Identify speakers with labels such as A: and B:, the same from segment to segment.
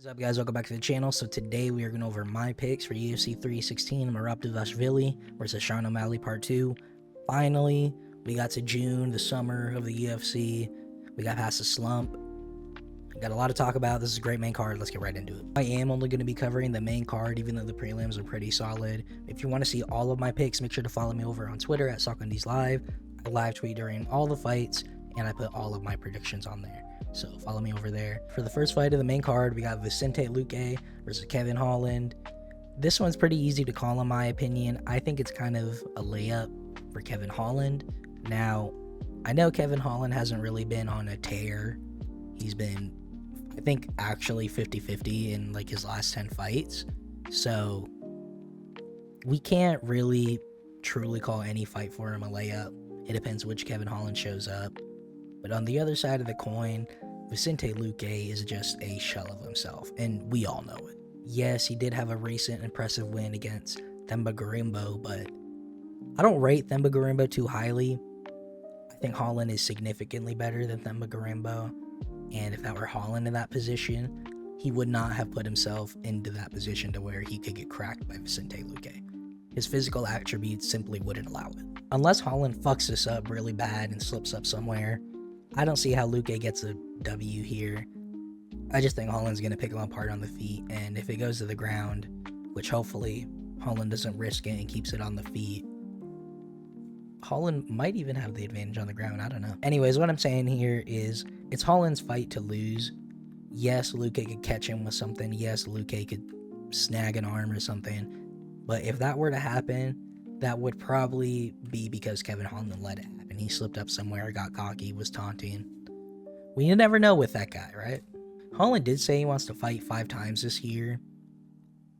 A: What is up, guys? Welcome back to the channel. So today we are going over my picks for UFC 316 Merab versus Sean O'Malley Part 2. Finally, we got to June, the summer of the UFC. We got past the slump. We got a lot to talk about. This is a great main card. Let's get right into it. I am only going to be covering the main card, even though the prelims are pretty solid. If you want to see all of my picks, make sure to follow me over on Twitter at SoccerNDsLive. I live tweet during all the fights, and I put all of my predictions on there. So follow me over there. For the first fight of the main card, we got Vicente Luque versus Kevin Holland. This one's pretty easy to call in my opinion. I think it's kind of a layup for Kevin Holland. Now, I know Kevin Holland hasn't really been on a tear. He's been, I think, actually 50-50 in like his last 10 fights. So we can't really truly call any fight for him a layup. It depends which Kevin Holland shows up. But on the other side of the coin, Vicente Luque is just a shell of himself, and we all know it. Yes, he did have a recent impressive win against Themba Gorimbo, but I don't rate Themba Gorimbo too highly. I think Holland is significantly better than Themba Gorimbo, and if that were Holland in that position, he would not have put himself into that position to where he could get cracked by Vicente Luque. His physical attributes simply wouldn't allow it. Unless Holland fucks this up really bad and slips up somewhere, I don't see how Luque gets a W here. I just think Holland's going to pick him apart on the feet, and if it goes to the ground, which hopefully Holland doesn't risk it and keeps it on the feet, Holland might even have the advantage on the ground. I don't know. Anyways, what I'm saying here is it's Holland's fight to lose. Yes, Luque could catch him with something. Yes, Luque could snag an arm or something. But if that were to happen, that would probably be because Kevin Holland let it happen. He slipped up somewhere, got cocky, was taunting. We never know with that guy, right? Holland did say he wants to fight 5 times this year.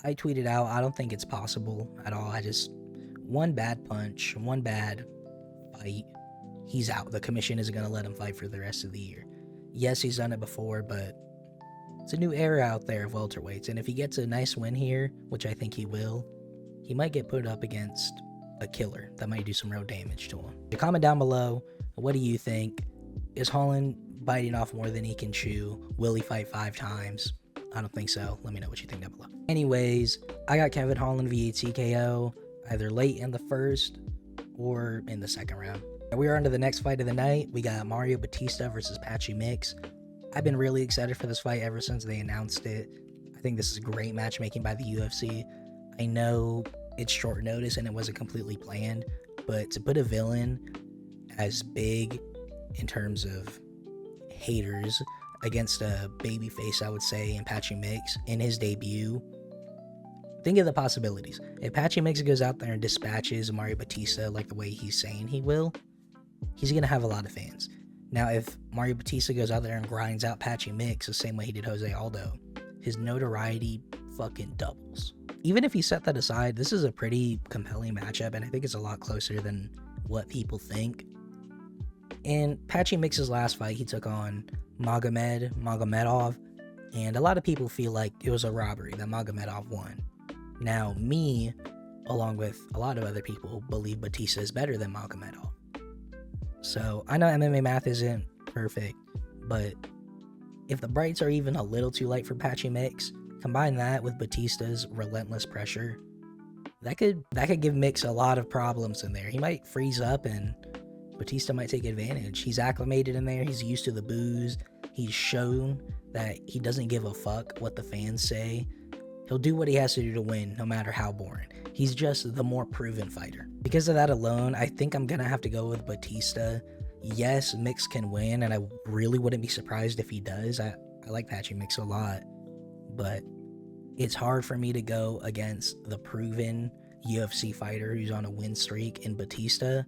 A: I tweeted out, I don't think it's possible at all. One bad punch, one bad fight, he's out. The commission isn't going to let him fight for the rest of the year. Yes, he's done it before, but it's a new era out there of welterweights. And if he gets a nice win here, which I think he will, he might get put up against a killer that might do some real damage to him. Comment down below, what do you think? Is Holland biting off more than he can chew? Will he fight 5 times? I don't think so. Let me know what you think down below. Anyways, I got Kevin Holland via TKO, either late in the first or in the second round. We are on to the next fight of the night. We got Mario Bautista versus Patchy Mix. I've been really excited for this fight ever since they announced it. I think this is great matchmaking by the UFC. I know it's short notice and it wasn't completely planned, but to put a villain as big in terms of haters against a babyface, I would say, in Patchy Mix in his debut, think of the possibilities. If Patchy Mix goes out there and dispatches Mario Bautista like the way he's saying he will, he's going to have a lot of fans. Now, if Mario Bautista goes out there and grinds out Patchy Mix the same way he did Jose Aldo, his notoriety fucking doubles. Even if you set that aside, this is a pretty compelling matchup, and I think it's a lot closer than what people think. In Patchy Mix's last fight, he took on Magomedov, and a lot of people feel like it was a robbery that Magomedov won. Now, me, along with a lot of other people, believe Bautista is better than Magomedov. So, I know MMA math isn't perfect, but if the brights are even a little too light for Patchy Mix, combine that with Bautista's relentless pressure, that could give Mix a lot of problems in there. He might freeze up and Bautista might take advantage. He's acclimated in there. He's used to the boos. He's shown that he doesn't give a fuck what the fans say. He'll do what he has to do to win, no matter how boring. He's just the more proven fighter. Because of that alone, I think I'm going to have to go with Bautista. Yes, Mix can win, and I really wouldn't be surprised if he does. I like Patchy Mix a lot, but it's hard for me to go against the proven UFC fighter who's on a win streak in Bautista,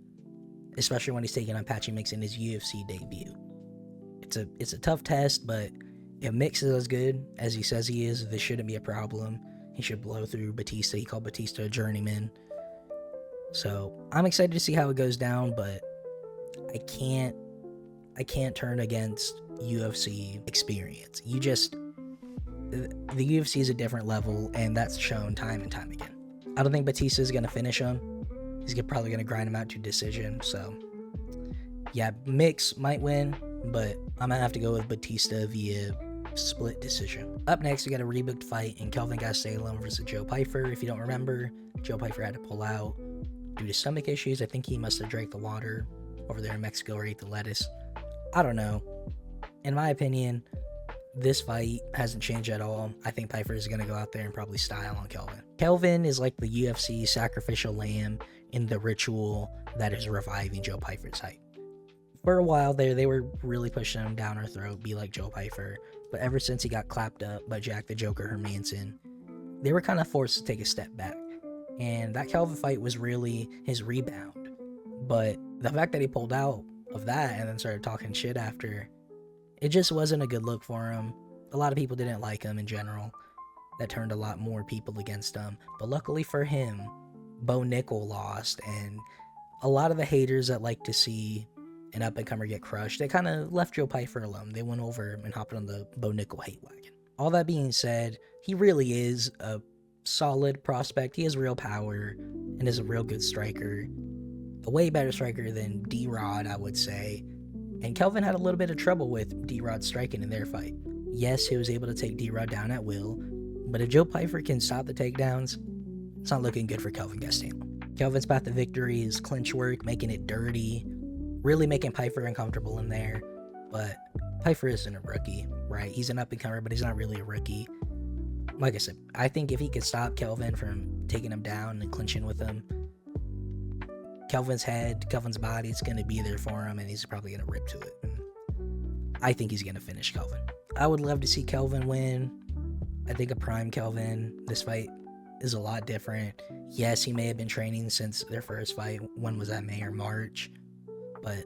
A: especially when he's taking on Patchy Mix in his UFC debut. It's a tough test, but if Mix is as good as he says he is, this shouldn't be a problem. He should blow through Bautista. He called Bautista a journeyman. So I'm excited to see how it goes down, but I can't turn against UFC experience. The UFC is a different level, and that's shown time and time again. I don't think Bautista is going to finish him. He's probably going to grind him out to decision. So, yeah, Mix might win, but I'm going to have to go with Bautista via split decision. Up next, we got a rebooked fight in Kelvin Gastelum versus Joe Pyfer. If you don't remember, Joe Pyfer had to pull out due to stomach issues. I think he must have drank the water over there in Mexico or ate the lettuce. I don't know. In my opinion, this fight hasn't changed at all. I think Pyfer is going to go out there and probably style on Kelvin. Kelvin is like the UFC sacrificial lamb in the ritual that is reviving Joe Pyfer's hype. For a while there, they were really pushing him down our throat, be like Joe Pyfer. But ever since he got clapped up by Jack the Joker Hermanson, they were kind of forced to take a step back. And that Kelvin fight was really his rebound. But the fact that he pulled out of that and then started talking shit after, it just wasn't a good look for him. A lot of people didn't like him in general. That turned a lot more people against him. But luckily for him, Bo Nickel lost, and a lot of the haters that like to see an up-and-comer get crushed, they kind of left Joe Pyfer alone. They went over and hopped on the Bo Nickel hate wagon. All that being said, he really is a solid prospect. He has real power and is a real good striker. A way better striker than D-Rod, I would say. And Kelvin had a little bit of trouble with D-Rod striking in their fight. Yes, he was able to take D-Rod down at will, but if Joe Pyfer can stop the takedowns, it's not looking good for Kelvin Gastelum. Kelvin's path to victory is clinch work, making it dirty, really making Pyfer uncomfortable in there. But Pyfer isn't a rookie, right? He's an up-and-comer, but he's not really a rookie. Like I said, I think if he could stop Kelvin from taking him down and clinching with him, Kelvin's head, Kelvin's body, it's going to be there for him, and he's probably going to rip to it. And I think he's going to finish Kelvin. I would love to see Kelvin win. I think a prime Kelvin, this fight is a lot different. Yes, he may have been training since their first fight. When was that, May or March? But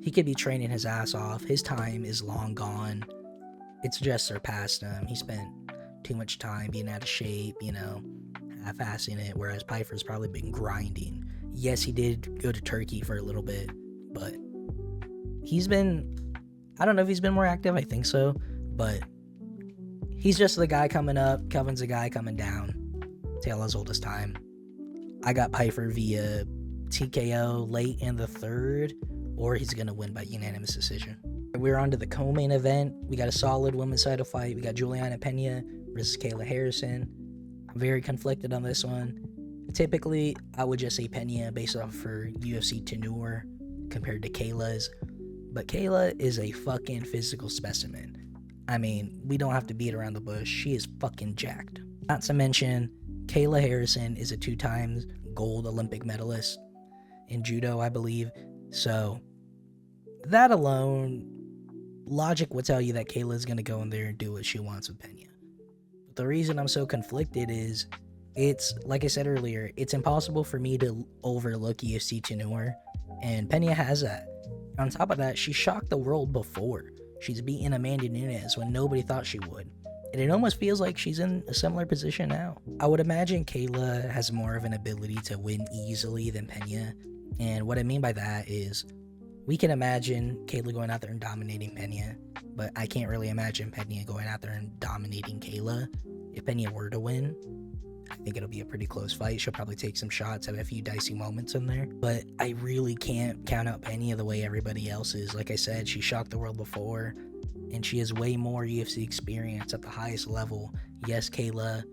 A: he could be training his ass off. His time is long gone. It's just surpassed him. He spent too much time being out of shape, half-assing it, whereas Pyfer's probably been grinding. Yes, he did go to Turkey for a little bit, but he's been, I don't know if he's been more active, I think so, but he's just the guy coming up. Kelvin's the guy coming down. Tale as old as time. I got Pyfer via TKO late in the third, or he's going to win by unanimous decision. We're on to the co-main event. We got a solid women's title fight. We got Juliana Pena versus Kayla Harrison. I'm very conflicted on this one. Typically, I would just say Pena based off her UFC tenure compared to Kayla's. But Kayla is a fucking physical specimen. I mean, we don't have to beat around the bush. She is fucking jacked. Not to mention, Kayla Harrison is a 2-time gold Olympic medalist in judo, I believe. So, that alone, logic would tell you that Kayla is going to go in there and do what she wants with Pena. But the reason I'm so conflicted is, it's, like I said earlier, it's impossible for me to overlook UFC tenure, and Pena has that. On top of that, she shocked the world before. She's beaten Amanda Nunes when nobody thought she would. And it almost feels like she's in a similar position now. I would imagine Kayla has more of an ability to win easily than Pena. And what I mean by that is, we can imagine Kayla going out there and dominating Pena, but I can't really imagine Pena going out there and dominating Kayla. If Pena were to win, I think it'll be a pretty close fight. She'll probably take some shots, have a few dicey moments in there. But I really can't count out Pena the way everybody else is. Like I said, she shocked the world before, and she has way more UFC experience at the highest level. Yes, Kayla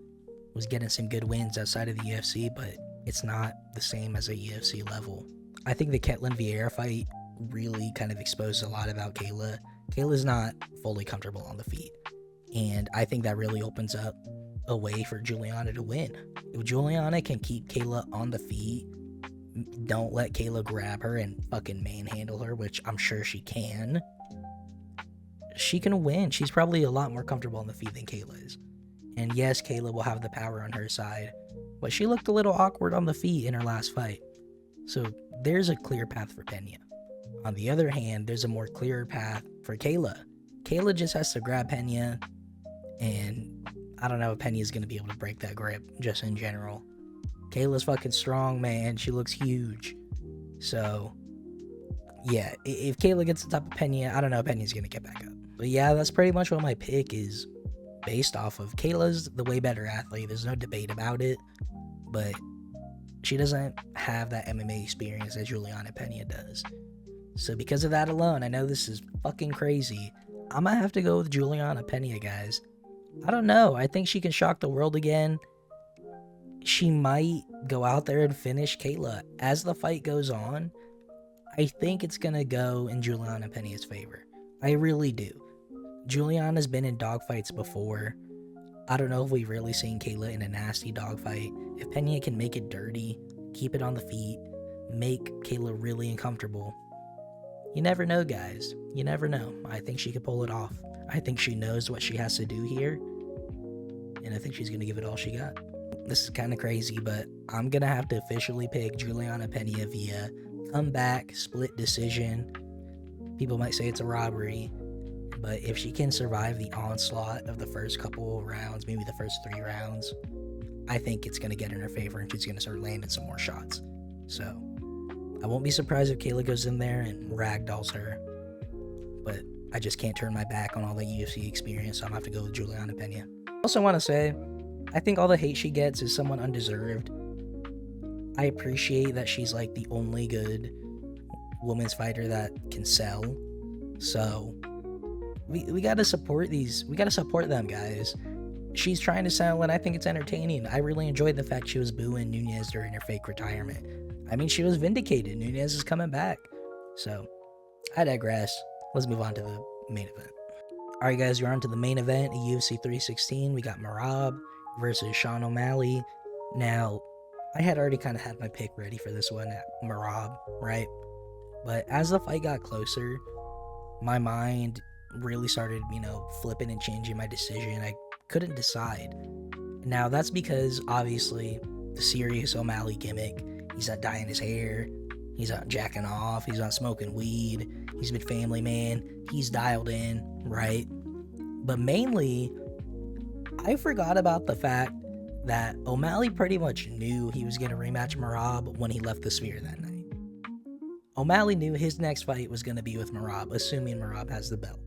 A: was getting some good wins outside of the UFC, but it's not the same as a UFC level. I think the Ketlin Vieira fight really kind of exposed a lot about Kayla. Kayla's not fully comfortable on the feet, and I think that really opens up a way for Juliana to win. If Juliana can keep Kayla on the feet, don't let Kayla grab her and fucking manhandle her, which I'm sure she can win. She's probably a lot more comfortable on the feet than Kayla is. And yes, Kayla will have the power on her side, but she looked a little awkward on the feet in her last fight. So there's a clear path for Pena. On the other hand, there's a more clearer path for Kayla. Kayla just has to grab Pena, and I don't know if Pena is going to be able to break that grip, just in general. Kayla's fucking strong, man. She looks huge. So, yeah, if Kayla gets to the top of Pena, I don't know if Pena's going to get back up. But yeah, that's pretty much what my pick is based off of. Kayla's the way better athlete. There's no debate about it. But she doesn't have that MMA experience that Juliana Pena does. So because of that alone, I know this is fucking crazy. I'm gonna have to go with Juliana Pena, guys. I don't know. I think she can shock the world again. She might go out there and finish Kayla. As the fight goes on, I think it's gonna go in Juliana Pena's favor. I really do. Juliana's been in dogfights before. I don't know if we've really seen Kayla in a nasty dogfight. If Pena can make it dirty, keep it on the feet, make Kayla really uncomfortable, you never know, guys. You never know. I think she could pull it off. I think she knows what she has to do here, and I think she's gonna give it all she got. This is kind of crazy, but I'm gonna have to officially pick Juliana Pena via comeback, split decision. People might say it's a robbery, but if she can survive the onslaught of the first couple rounds, maybe the first 3 rounds, I think it's gonna get in her favor and she's gonna start landing some more shots. So I won't be surprised if Kayla goes in there and ragdolls her, but I just can't turn my back on all the UFC experience, so I'm gonna have to go with Juliana Pena. I also want to say, I think all the hate she gets is somewhat undeserved. I appreciate that she's like the only good women's fighter that can sell. So we gotta support these. We gotta support them, guys. She's trying to sell, and I think it's entertaining. I really enjoyed the fact she was booing Nunes during her fake retirement. I mean, she was vindicated. Nunes is coming back. So I digress. Let's move on to the main event. Alright, guys, we're on to the main event at UFC 316. We got Merab versus Sean O'Malley. Now, I had already kind of had my pick ready for this one at Merab, right? But as the fight got closer, my mind really started, flipping and changing my decision. I couldn't decide. Now, that's because, obviously, the serious O'Malley gimmick. He's not dyeing his hair. He's not jacking off. He's not smoking weed. He's been family man. He's dialed in, right? But mainly, I forgot about the fact that O'Malley pretty much knew he was going to rematch Merab when he left the Sphere that night. O'Malley knew his next fight was going to be with Merab, assuming Merab has the belt.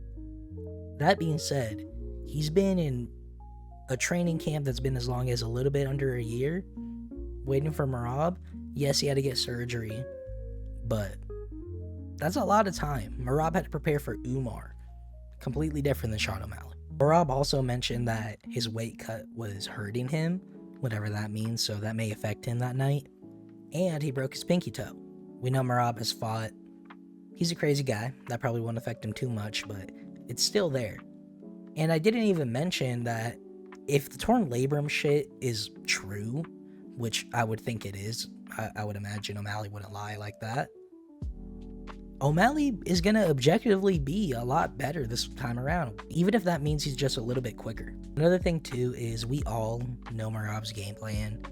A: That being said, he's been in a training camp that's been as long as a little bit under a year, waiting for Merab. Yes, he had to get surgery, but that's a lot of time. Merab had to prepare for Umar, completely different than Sean O'Malley. Merab also mentioned that his weight cut was hurting him, whatever that means, so that may affect him that night. And he broke his pinky toe. We know Merab has fought. He's a crazy guy. That probably won't affect him too much, but it's still there. And I didn't even mention that if the torn labrum shit is true, which I would think it is, I would imagine O'Malley wouldn't lie like that, O'Malley is going to objectively be a lot better this time around, even if that means he's just a little bit quicker. Another thing too is we all know Merab's game plan.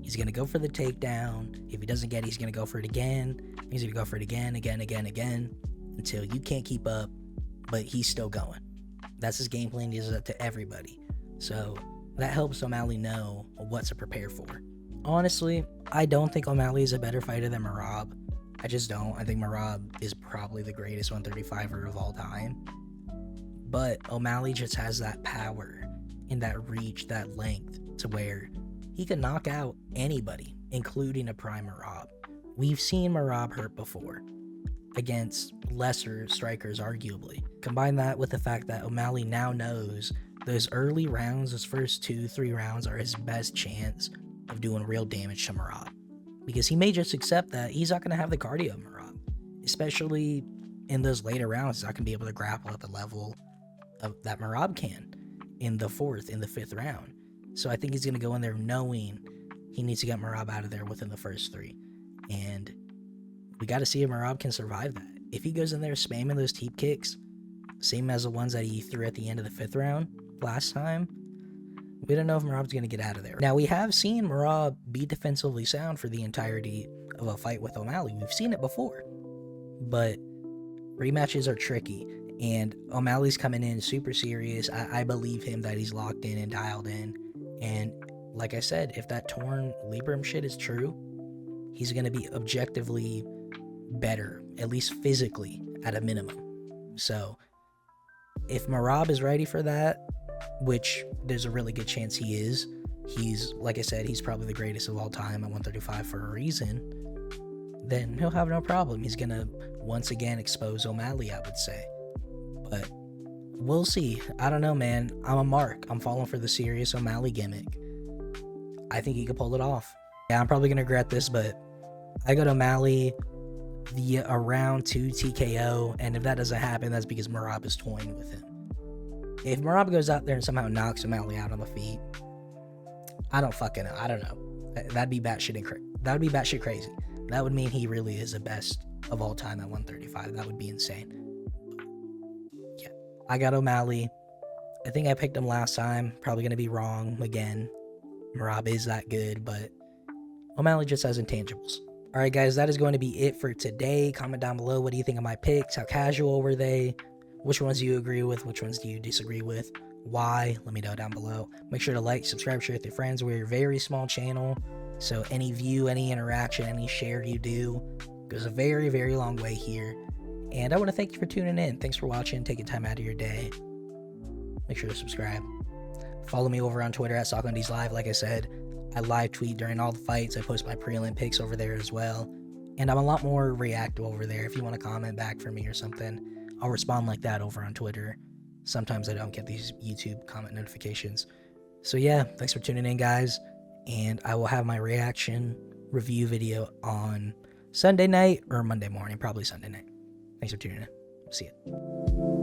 A: He's going to go for the takedown. If he doesn't get it, he's going to go for it again. He's going to go for it again, until you can't keep up, but he's still going. That's his game plan. He does that to everybody. So that helps O'Malley know what to prepare for. Honestly, I don't think O'Malley is a better fighter than Merab. I just don't. I think Merab is probably the greatest 135er of all time. But O'Malley just has that power and that reach, that length, to where he can knock out anybody, including a prime Merab. We've seen Merab hurt before, against lesser strikers, arguably. Combine that with the fact that O'Malley now knows those early rounds, those first 2-3 rounds, are his best chance of doing real damage to Merab. Because he may just accept that he's not going to have the cardio of Merab. Especially in those later rounds, he's not going to be able to grapple at the level of that Merab can in the 4th, in the 5th round. So I think he's going to go in there knowing he needs to get Merab out of there within the first 3. And we got to see if Merab can survive that. If he goes in there spamming those teep kicks, same as the ones that he threw at the end of the 5th round last time, we don't know if Merab's going to get out of there. Now, we have seen Merab be defensively sound for the entirety of a fight with O'Malley. We've seen it before. But rematches are tricky. And O'Malley's coming in super serious. I believe him that he's locked in and dialed in. And like I said, if that torn labrum shit is true, he's going to be objectively better, at least physically, at a minimum. So if Merab is ready for that, which there's a really good chance he is, he's, like I said, he's probably the greatest of all time at 135 for a reason, then he'll have no problem. He's going to once again expose O'Malley, I would say. But we'll see. I don't know, man. I'm a mark. I'm falling for the serious O'Malley gimmick. I think he could pull it off. Yeah, I'm probably gonna regret this, but I got O'Malley via a round 2 TKO, and if that doesn't happen, that's because Merab is toying with him. If Merab goes out there and somehow knocks O'Malley out on the feet, I don't fucking know. I don't know. That'd be batshit crazy. That would mean he really is the best of all time at 135. That would be insane. Yeah, I got O'Malley. I think I picked him last time. Probably gonna be wrong again. Merab is that good, but O'Malley just has intangibles. Alright guys, that is going to be it for today. Comment down below, what do you think of my picks? How casual were they? Which ones do you agree with? Which ones do you disagree with? Why? Let me know down below. Make sure to like, subscribe, share with your friends. We're a very small channel, so any view, any interaction, any share you do goes a very, very long way here. And I want to thank you for tuning in. Thanks for watching, taking time out of your day. Make sure to subscribe. Follow me over on Twitter at SockOnDsLive. Like I said, I live tweet during all the fights. I post my prelim picks over there as well. And I'm a lot more reactive over there. If you want to comment back for me or something, I'll respond like that over on Twitter. Sometimes I don't get these YouTube comment notifications. So yeah, thanks for tuning in, guys. And I will have my reaction review video on Sunday night or Monday morning. Probably Sunday night. Thanks for tuning in. See ya.